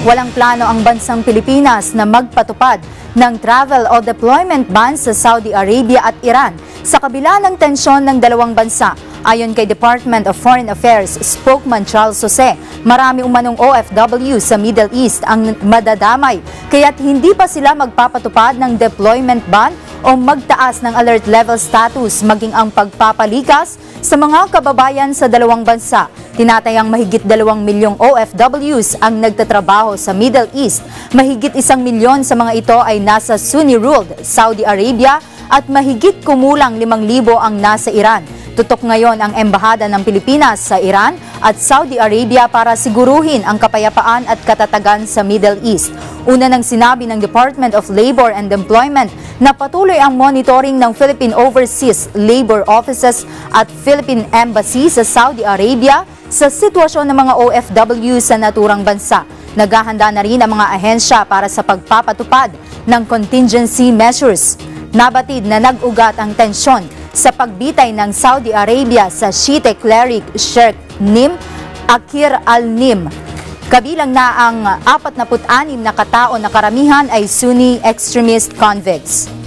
Walang plano ang bansang Pilipinas na magpatupad ng travel o deployment ban sa Saudi Arabia at Iran sa kabila ng tensyon ng dalawang bansa. Ayon kay Department of Foreign Affairs spokesman Charles Jose, marami umanong OFW sa Middle East ang madadamay kaya't hindi pa sila magpapatupad ng deployment ban o magtaas ng alert level status maging ang pagpapalikas sa mga kababayan sa dalawang bansa. Tinatayang mahigit 2 milyong OFWs ang nagtatrabaho sa Middle East. Mahigit 1 milyon sa mga ito ay nasa Sunni-ruled Saudi Arabia at mahigit kumulang 5,000 ang nasa Iran. Tutok ngayon ang Embahada ng Pilipinas sa Iran at Saudi Arabia para siguruhin ang kapayapaan at katatagan sa Middle East. Una nang sinabi ng Department of Labor and Employment na patuloy ang monitoring ng Philippine Overseas Labor Offices at Philippine Embassy sa Saudi Arabia sa sitwasyon ng mga OFW sa naturang bansa. Naghahanda na rin ang mga ahensya para sa pagpapatupad ng contingency measures. Nabatid na nag-ugat ang tensyon sa pagbitay ng Saudi Arabia sa Shiite cleric Sheikh Nim Akir al-Nim. Kabilang na ang 46 na katao na karamihan ay Sunni extremist convicts.